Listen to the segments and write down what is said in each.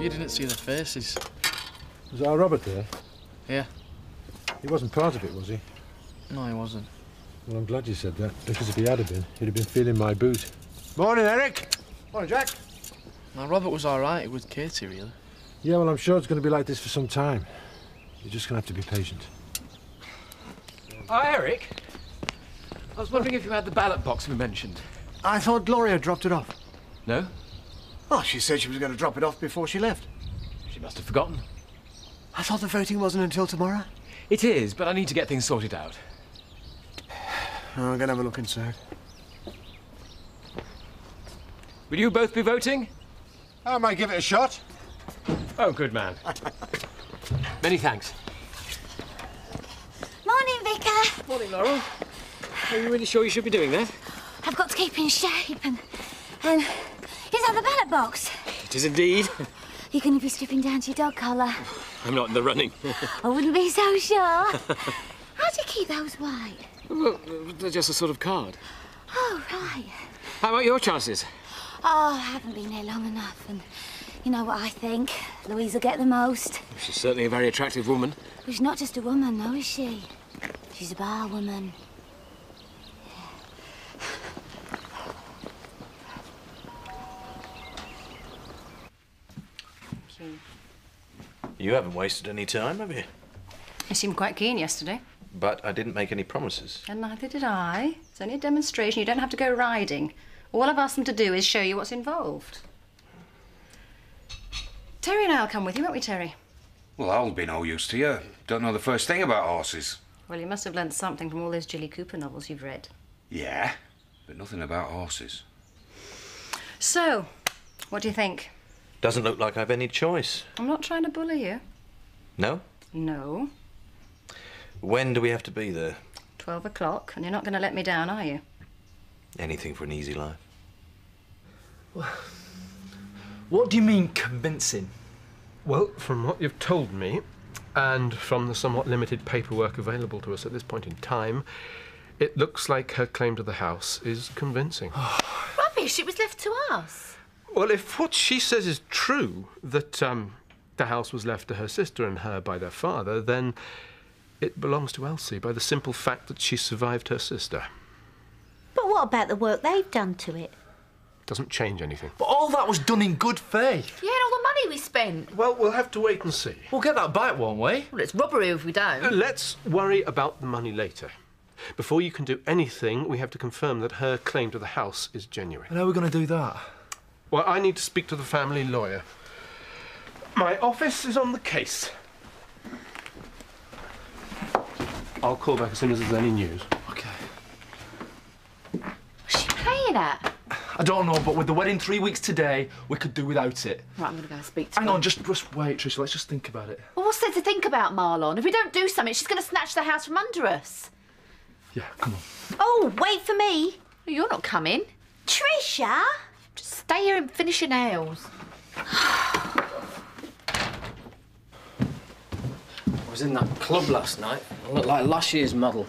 You didn't see the faces. Was our Robert there? Yeah. He wasn't part of it, was he? No, he wasn't. Well, I'm glad you said that, because if he had been, he'd have been feeling my boot. Morning, Eric. Morning, Jack. Now, Robert was all right with Katie, really. Yeah, well, I'm sure it's going to be like this for some time. You're just going to have to be patient. Oh, Eric. I was wondering if you had the ballot box we mentioned. I thought Gloria dropped it off. No? Oh, she said she was going to drop it off before she left. She must have forgotten. I thought the voting wasn't until tomorrow. It is, but I need to get things sorted out. Oh, I'm going to have a look inside. Will you both be voting? I might give it a shot. Oh, good man. Many thanks. Morning, Vicar. Morning, Laurel. Are you really sure you should be doing that? I've got to keep in shape and is that the ballot box? It is indeed. You're going to be stripping down to your dog collar. I'm not in the running. I wouldn't be so sure. How do you keep those white? Well, they're just a sort of card. Oh, right. How about your chances? Oh, I haven't been here long enough, and you know what I think. Louise will get the most. She's certainly a very attractive woman. But she's not just a woman, though, is she? She's a bar woman. You haven't wasted any time, have you? You seemed quite keen yesterday. But I didn't make any promises. And neither did I. It's only a demonstration. You don't have to go riding. All I've asked them to do is show you what's involved. Terry and I'll come with you, won't we, Terry? Well, I'll be no use to you. Don't know the first thing about horses. Well, you must have learnt something from all those Jilly Cooper novels you've read. Yeah, but nothing about horses. So, what do you think? Doesn't look like I've any choice. I'm not trying to bully you. No? No. When do we have to be there? 12 o'clock, and you're not going to let me down, are you? Anything for an easy life. What do you mean, convincing? Well, from what you've told me, and from the somewhat limited paperwork available to us at this point in time, it looks like her claim to the house is convincing. Rubbish, it was left to us. Well, if what she says is true, that the house was left to her sister and her by their father, then it belongs to Elsie by the simple fact that she survived her sister. But what about the work they've done to it? Doesn't change anything. But all that was done in good faith. Yeah, and all the money we spent. Well, we'll have to wait and see. We'll get that back, won't we? Well, it's robbery if we don't. Let's worry about the money later. Before you can do anything, we have to confirm that her claim to the house is genuine. And how are we going to do that? Well, I need to speak to the family lawyer. My office is on the case. I'll call back as soon as there's any news. OK. What's she playing at? I don't know, but with the wedding 3 weeks today, we could do without it. Right, I'm going to go and speak to her. Hang on, just wait, Tricia. Let's just think about it. Well, what's there to think about, Marlon? If we don't do something, she's going to snatch the house from under us. Yeah, come on. Oh, wait for me. You're not coming. Tricia! Just stay here and finish your nails. I was in that club last night. I looked like last year's model.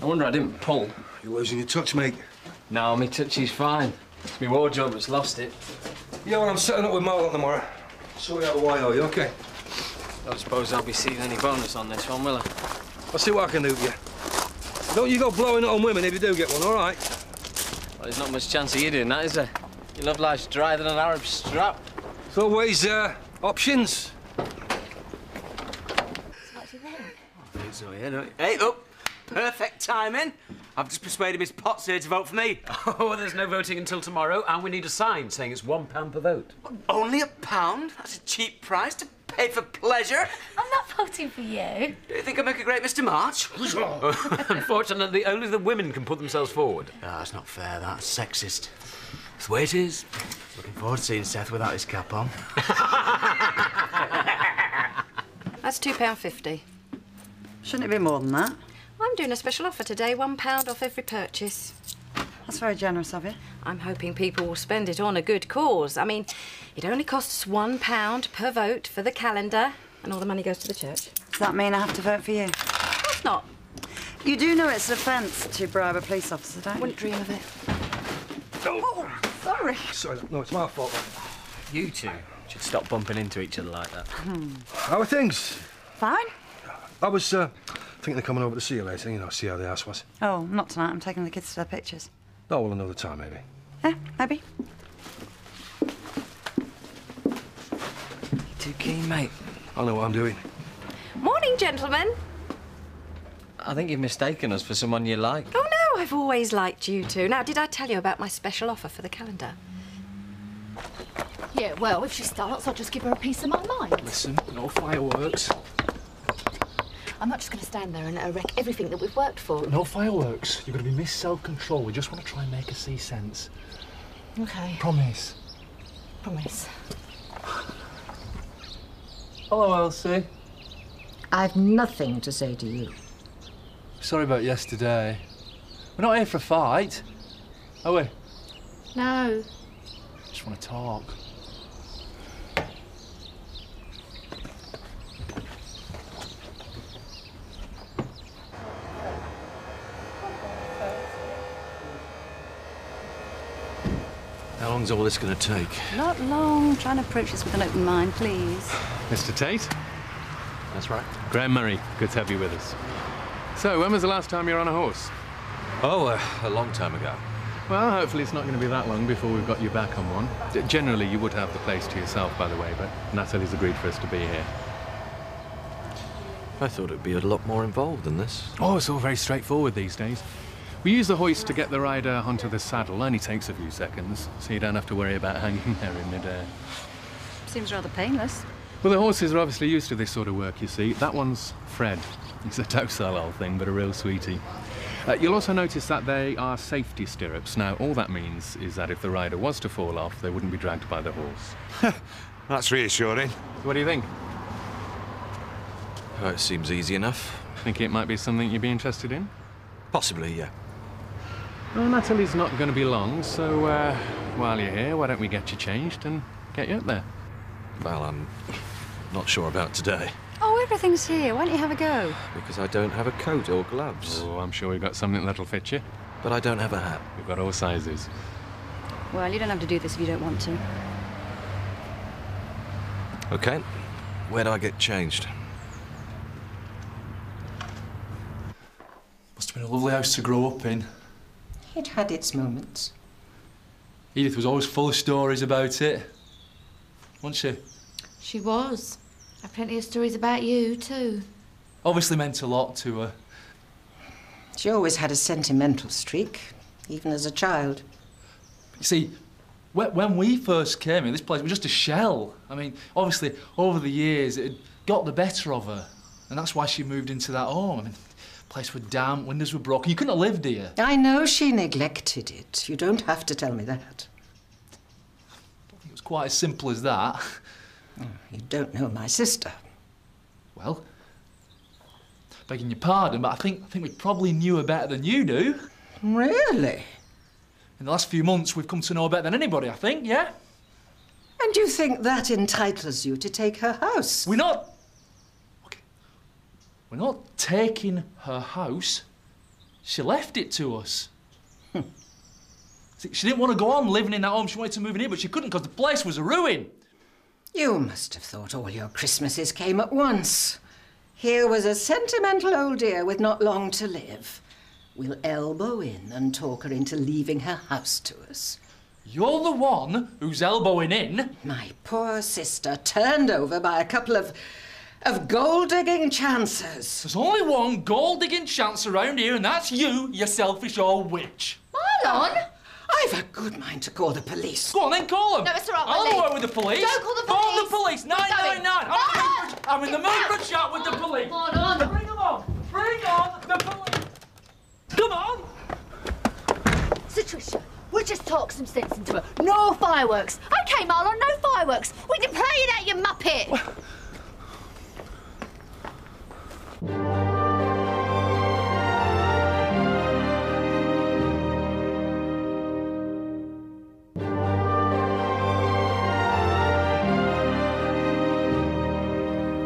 I wonder I didn't pull. You're losing your touch, mate. No, my touch is fine. It's my wardrobe that's lost it. Yeah, well, I'm setting up with Marlon tomorrow. Sort out why, are you okay? Don't suppose I'll be seeing any bonus on this one, will I? I'll see what I can do for you. Don't you go blowing it on women if you do get one, all right? Well, there's not much chance of you doing that, is there? Your love life's drier than an Arab strap. There's always options. So, yeah, don't you? Hey, look, perfect timing. I've just persuaded Miss Potts here to vote for me. Oh, there's no voting until tomorrow, and we need a sign saying it's £1 per vote. Only £1? That's a cheap price to pay for pleasure. I'm not voting for you. Do you think I make a great Mr. March? Unfortunately, only the women can put themselves forward. Ah, that's not fair, that's sexist. That's the way it is. Looking forward to seeing Seth without his cap on. That's £2.50. Shouldn't it be more than that? I'm doing a special offer today, £1 off every purchase. That's very generous of you. I'm hoping people will spend it on a good cause. I mean, it only costs £1 per vote for the calendar, and all the money goes to the church. Does that mean I have to vote for you? Of course not. You do know it's an offence to bribe a police officer, don't you? Wouldn't dream of it. Oh, sorry. Sorry, no, it's my fault. You two, Should stop bumping into each other like that. How are things? Fine. I was thinking of coming over to see you later, you know, see how the house was. Oh, not tonight. I'm taking the kids to their pictures. Oh, well, another time, maybe. Yeah, maybe. Too keen, mate. I know what I'm doing. Morning, gentlemen. I think you've mistaken us for someone you like. Oh, no, I've always liked you two. Now, did I tell you about my special offer for the calendar? Yeah, well, if she starts, I'll just give her a piece of my mind. Listen, no fireworks. I'm not just going to stand there and wreck everything that we've worked for. No fireworks. You're going to be Miss Self-Control. We just want to try and make her see sense. OK. Promise. Promise. Hello, Elsie. I've nothing to say to you. Sorry about yesterday. We're not here for a fight, are we? No. Just want to talk. How long's all this going to take? Not long. Trying to approach this with an open mind, please. Mr. Tate? That's right. Graham Murray, good to have you with us. So, when was the last time you were on a horse? Oh, a long time ago. Well, hopefully it's not going to be that long before we've got you back on one. Generally, you would have the place to yourself, by the way, but Natalie's agreed for us to be here. I thought it'd be a lot more involved than this. Oh, it's all very straightforward these days. We use the hoist to get the rider onto the saddle. Only takes a few seconds, so you don't have to worry about hanging there in midair. Seems rather painless. Well, the horses are obviously used to this sort of work, you see. That one's Fred. He's a docile old thing, but a real sweetie. You'll also notice that they are safety stirrups. Now, all that means is that if the rider was to fall off, they wouldn't be dragged by the horse. That's reassuring. What do you think? Oh, it seems easy enough. Think it might be something you'd be interested in? Possibly, yeah. Well, Natalie's not going to be long, so while you're here, why don't we get you changed and get you up there? Well, I'm not sure about today. Oh, everything's here. Why don't you have a go? Because I don't have a coat or gloves. Oh, I'm sure we've got something that'll fit you. But I don't have a hat. We've got all sizes. Well, you don't have to do this if you don't want to. OK. Where do I get changed? Must have been a lovely house to grow up in. It had its moments. Edith was always full of stories about it. Wasn't she? She was. I've plenty of stories about you, too. Obviously meant a lot to her. She always had a sentimental streak, even as a child. You see, when we first came here, this place was just a shell. I mean, obviously, over the years, it had got the better of her. And that's why she moved into that home. I mean, the place was damp, windows were broken. You couldn't have lived here. I know she neglected it. You don't have to tell me that. I don't think it was quite as simple as that. Oh, you don't know my sister. Well, begging your pardon, but I think we probably knew her better than you do. Really? In the last few months, we've come to know her better than anybody, I think, yeah? And you think that entitles you to take her house? We're not taking her house. She left it to us. See, she didn't want to go on living in that home. She wanted to move in here, but she couldn't because the place was a ruin. You must have thought all your Christmases came at once. Here was a sentimental old dear with not long to live. We'll elbow in and talk her into leaving her house to us. You're the one who's elbowing in. My poor sister turned over by a couple of gold-digging chances. There's only one gold-digging chance around here, and that's you, you selfish old witch. Marlon! I've a good mind to call the police. Go on, then call them. No, it's all right, I'll Willie. go with the police. Don't call the Phone police. the police. 999. I'm in the mood for a chat with the police. Marlon! Bring them on. Bring on the police. Come on. So, Tricia, we'll just talk some sense into her. No fireworks. OK, Marlon, no fireworks. We can play it out, you muppet.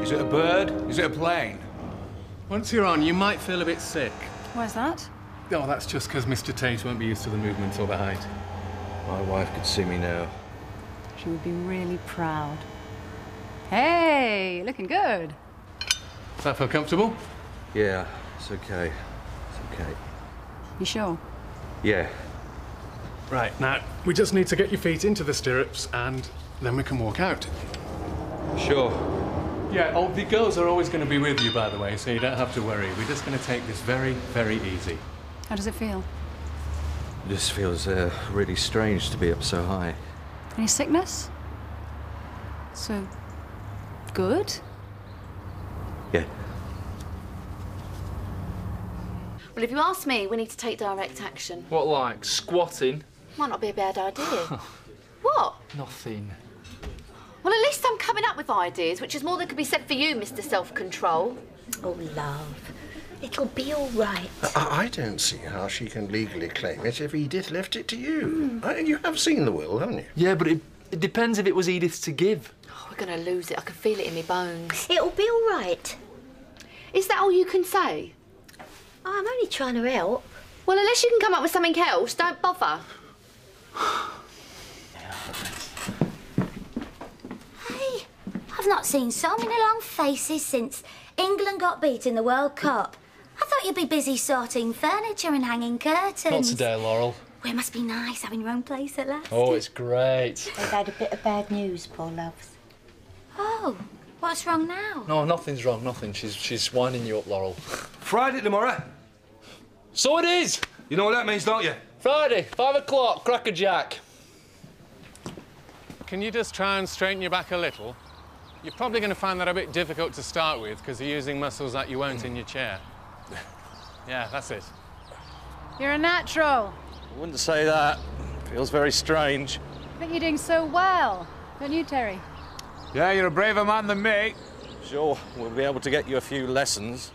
Is it a bird? Is it a plane? Once you're on, you might feel a bit sick. Why's that? Oh, that's just because Mr. Tate won't be used to the movements or the height. My wife could see me now. She would be really proud. Hey, looking good. Does that feel comfortable? Yeah, it's okay. It's okay. You sure? Yeah. Right, now, we just need to get your feet into the stirrups and then we can walk out. Sure. Yeah, oh, the girls are always going to be with you, by the way, so you don't have to worry. We're just going to take this very, very easy. How does it feel? This feels really strange to be up so high. Any sickness? So, good? Yeah. Well, if you ask me, we need to take direct action. What, like squatting? Might not be a bad idea. What? Nothing. Well, at least I'm coming up with ideas, which is more than could be said for you, Mr. Self-Control. Oh, love. It'll be all right. I don't see how she can legally claim it if Edith left it to you. You have seen the will, haven't you? Yeah, but it depends if it was Edith's to give. Oh, we're going to lose it. I can feel it in my bones. It'll be all right. Is that all you can say? I'm only trying to help. Well, unless you can come up with something else, don't bother. Hey, I've not seen so many long faces since England got beat in the World Cup. I thought you'd be busy sorting furniture and hanging curtains. Not today, Laurel. Well, it must be nice having your own place at last. Oh, it's great. They've had a bit of bad news, poor loves. Oh, what's wrong now? No, nothing's wrong, nothing. She's winding you up, Laurel. Friday tomorrow. So it is! You know what that means, don't you? Friday, 5 o'clock, Cracker Jack. Can you just try and straighten your back a little? You're probably going to find that a bit difficult to start with because you're using muscles that you won't in your chair. Yeah, that's it. You're a natural. I wouldn't say that. Feels very strange. I think you're doing so well. Don't you, Terry? Yeah, you're a braver man than me. Sure, we'll be able to get you a few lessons.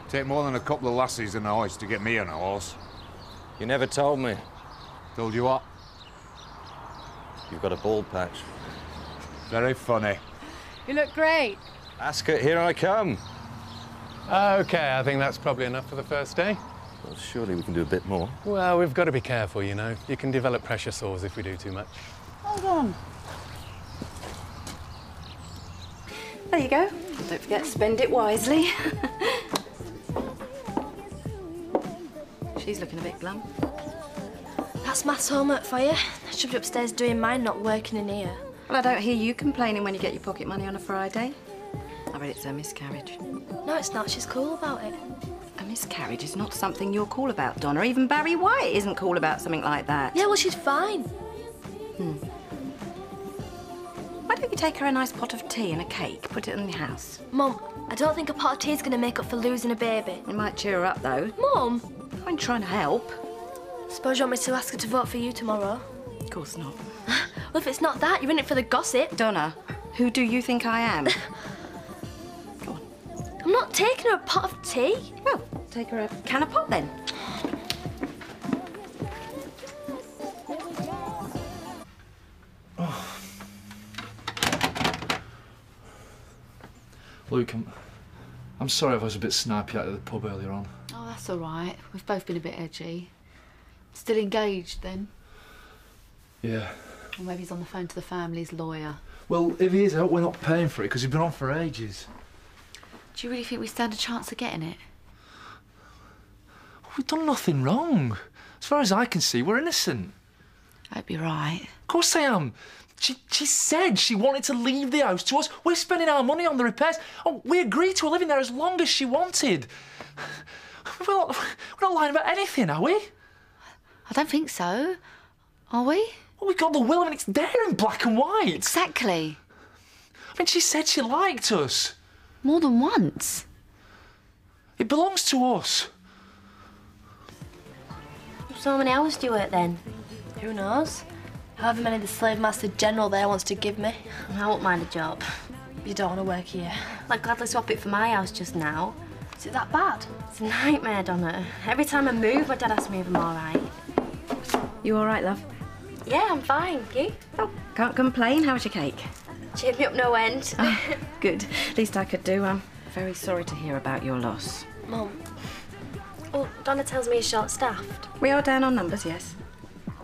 Take more than a couple of lassies and a horse to get me on a horse. You never told me. Told you what? You've got a bald patch. Very funny. You look great. Ascot, here I come. OK, I think that's probably enough for the first day. Well, surely we can do a bit more. Well, we've got to be careful, you know. You can develop pressure sores if we do too much. Hold on. There you go. Don't forget to spend it wisely. She's looking a bit glum. That's Matt's homework for you. I should be upstairs doing mine, not working in here. Well, I don't hear you complaining when you get your pocket money on a Friday. I bet it's a miscarriage. No, it's not. She's cool about it. A miscarriage is not something you're cool about, Donna. Even Barry White isn't cool about something like that. Yeah, well, she's fine. Why don't you take her a nice pot of tea and a cake, put it in your house? Mum, I don't think a pot of tea is going to make up for losing a baby. It might cheer her up, though. Mum! I'm trying to help. Suppose you want me to ask her to vote for you tomorrow? Of course not. Well, if it's not that, you're in it for the gossip. Donna, who do you think I am? I'm not taking her a pot of tea. Well, take her a can of pop, then. Luke, I'm sorry if I was a bit snipey out of the pub earlier on. Oh, that's all right. We've both been a bit edgy. Still engaged, then? Yeah. Or maybe he's on the phone to the family's lawyer. Well, if he is, I hope we're not paying for it, because he's been on for ages. Do you really think we stand a chance of getting it? We've done nothing wrong. As far as I can see, we're innocent. I hope you're right. Of course I am. She said she wanted to leave the house to us. We're spending our money on the repairs. Oh, we agreed to her living there as long as she wanted. We're not lying about anything, are we? I don't think so. Are we? Well, we got the will, I mean, it's there in black and white. Exactly. I mean, she said she liked us. More than once. It belongs to us. So many hours do you work then? Who knows? However many the slave master general there wants to give me. I won't mind a job. You don't want to work here. I'd gladly swap it for my house just now. Is it that bad? It's a nightmare, Donna. Every time I move, my dad asks me if I'm all right. You all right, love? Yeah, I'm fine. You? Oh, can't complain. How was your cake? Cheered me up no end. Oh, good. Least I could do. I'm very sorry to hear about your loss. Mum. Well, Donna tells me he's short-staffed. We are down on numbers, yes.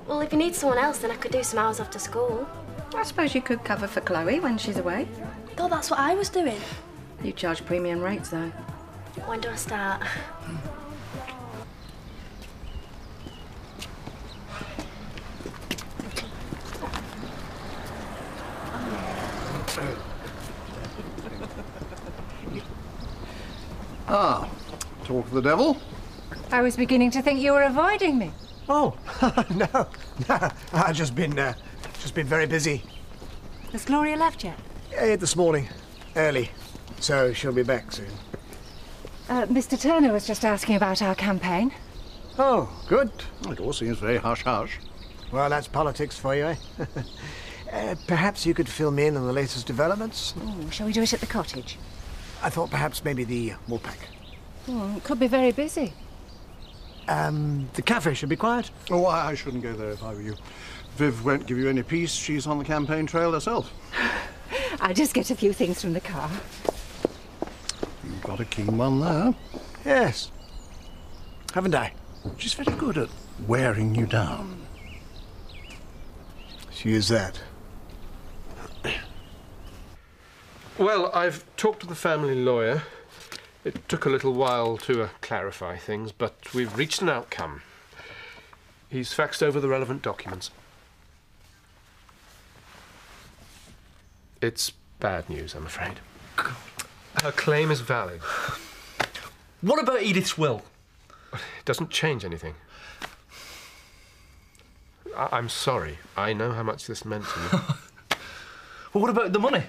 Well, if you need someone else, then I could do some hours after school. I suppose you could cover for Chloe when she's away. God, that's what I was doing. You charge premium rates, though. When do I start? Ah, talk of the devil. I was beginning to think you were avoiding me. Oh, no. I've just been very busy. Has Gloria left yet? This morning, early, so she'll be back soon. Mr. Turner was just asking about our campaign. Oh, good. It all seems very hush-hush. Well, that's politics for you, eh? Perhaps you could fill me in on the latest developments? Oh, shall we do it at the cottage? I thought perhaps maybe the Woolpack. Oh, it could be very busy. The cafe should be quiet. Oh, I shouldn't go there if I were you. Viv won't give you any peace. She's on the campaign trail herself. I'll just get a few things from the car. You've got a keen one there. Yes. Haven't I? She's very good at wearing you down. She is that. Well, I've talked to the family lawyer. It took a little while to clarify things, but we've reached an outcome. He's faxed over the relevant documents. It's bad news, I'm afraid. Her claim is valid. What about Edith's will? It doesn't change anything. I'm sorry. I know how much this meant to you. Well, what about the money?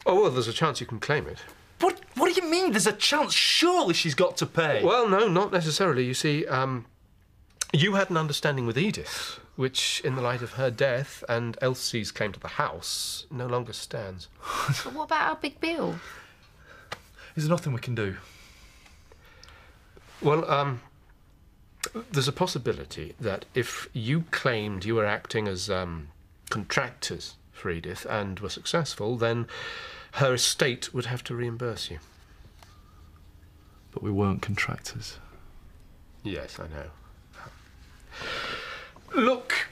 Oh, well, there's a chance you can claim it. What do you mean there's a chance? Surely she's got to pay. Well, no, not necessarily. You see, you had an understanding with Edith, which, in the light of her death and Elsie's claim to the house, no longer stands. But what about our big bill? Is there nothing we can do? Well, there's a possibility that if you claimed you were acting as contractors for Edith and were successful, then her estate would have to reimburse you. But we weren't contractors. Yes, I know. Look,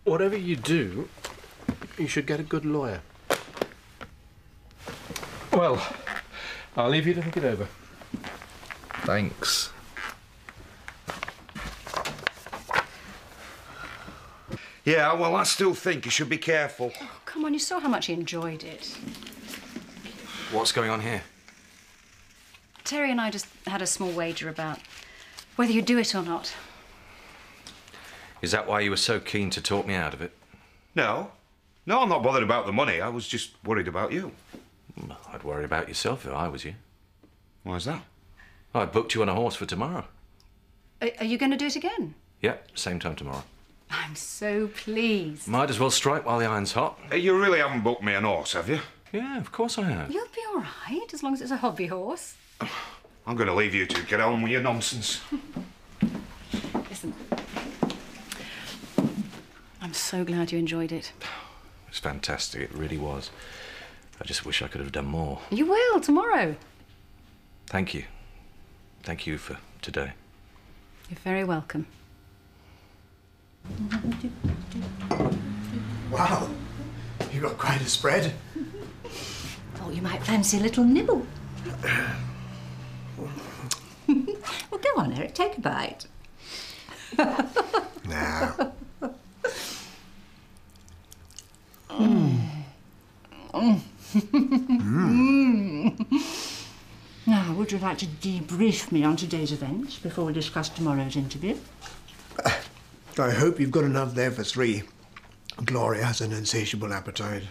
whatever you do, you should get a good lawyer. Well, I'll leave you to think it over. Thanks. Yeah, well, I still think you should be careful. Oh, come on, you saw how much he enjoyed it. What's going on here? Terry and I just had a small wager about whether you'd do it or not. Is that why you were so keen to talk me out of it? No. No, I'm not bothered about the money. I was just worried about you. Well, I'd worry about yourself if I was you. Why's that? I booked you on a horse for tomorrow. Are you going to do it again? Yeah, same time tomorrow. I'm so pleased. Might as well strike while the iron's hot. You really haven't booked me an horse, have you? Yeah, of course I have. You'll be all right, as long as it's a hobby horse. I'm going to leave you to get on with your nonsense. Listen. I'm so glad you enjoyed it. It's fantastic, it really was. I just wish I could have done more. You will, tomorrow. Thank you. Thank you for today. You're very welcome. Wow, you got quite a spread. Thought you might fancy a little nibble. Well, go on, Eric, take a bite. Now. Now, would you like to debrief me on today's events before we discuss tomorrow's interview? I hope you've got enough there for 3. Gloria has an insatiable appetite.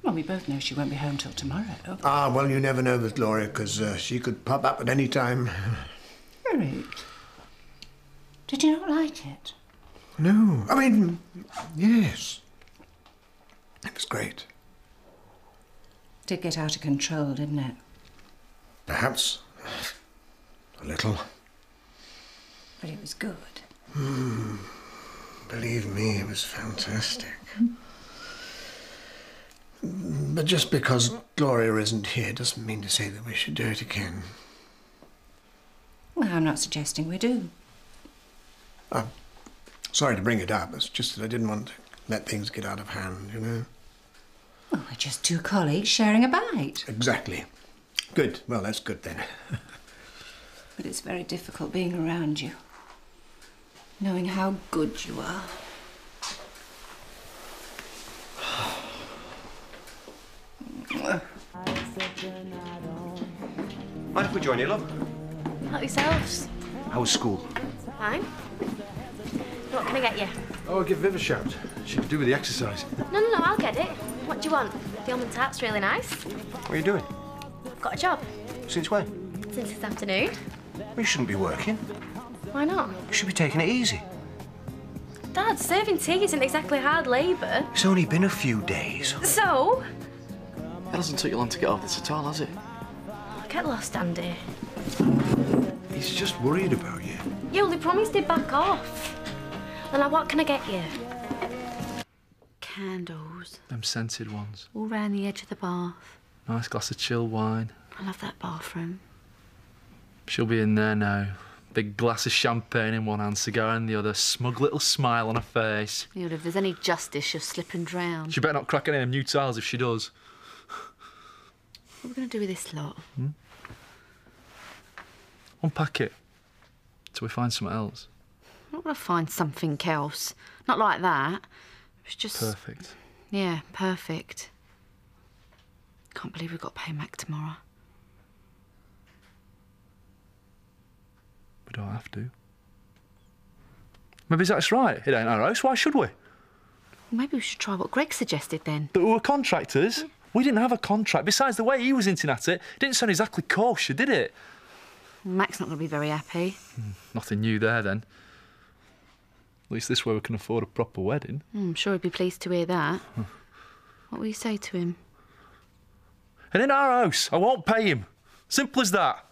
Well, we both know she won't be home till tomorrow. Ah, well, you never know with Gloria, because she could pop up at any time. Eric, did you not like it? No, I mean, yes. It was great. Did get out of control, didn't it? Perhaps. A little. But it was good. Believe me, it was fantastic. But just because Gloria isn't here doesn't mean to say that we should do it again. Well, I'm not suggesting we do. I'm sorry to bring it up. It's just that I didn't want to let things get out of hand, you know? Well, we're just two colleagues sharing a bite. Exactly. Good. Well, that's good then. But it's very difficult being around you, knowing how good you are. Mind if we join you, love? Help yourselves. How was school? Fine. What can I get you? Oh, I'll give Viv a shout. She could do with the exercise. No, I'll get it. What do you want? The almond tart's really nice. What are you doing? I've got a job. Since when? Since this afternoon. Well, you shouldn't be working. Why not? You should be taking it easy. Dad, serving tea isn't exactly hard labour. It's only been a few days. So? It hasn't took you long to get over this at all, has it? Get lost, Andy. He's just worried about you. Yeah, well, they promised he'd back off. Well, now, what can I get you? Candles. Them scented ones. All round the edge of the bath. Nice glass of chilled wine. I love that bathroom. She'll be in there now. Big glass of champagne in one hand, cigar in the other, smug little smile on her face. Yeah, well, if there's any justice, she'll slip and drown. She better not crack any of them new tiles if she does. What are we going to do with this lot? Unpack it till we find something else. I'm not going to find something else. Not like that. It's just... Perfect. Yeah, perfect. Can't believe we've got to pay Mac tomorrow. We don't have to. Maybe that's right. It ain't our house. Why should we? Well, maybe we should try what Greg suggested then. But we were contractors. Yeah. We didn't have a contract. Besides, the way he was hinting at it didn't sound exactly kosher, did it? Well, Mac's not going to be very happy. Nothing new there, then. At least this way we can afford a proper wedding. I'm sure he'd be pleased to hear that. What will you say to him? And in our house, I won't pay him. Simple as that.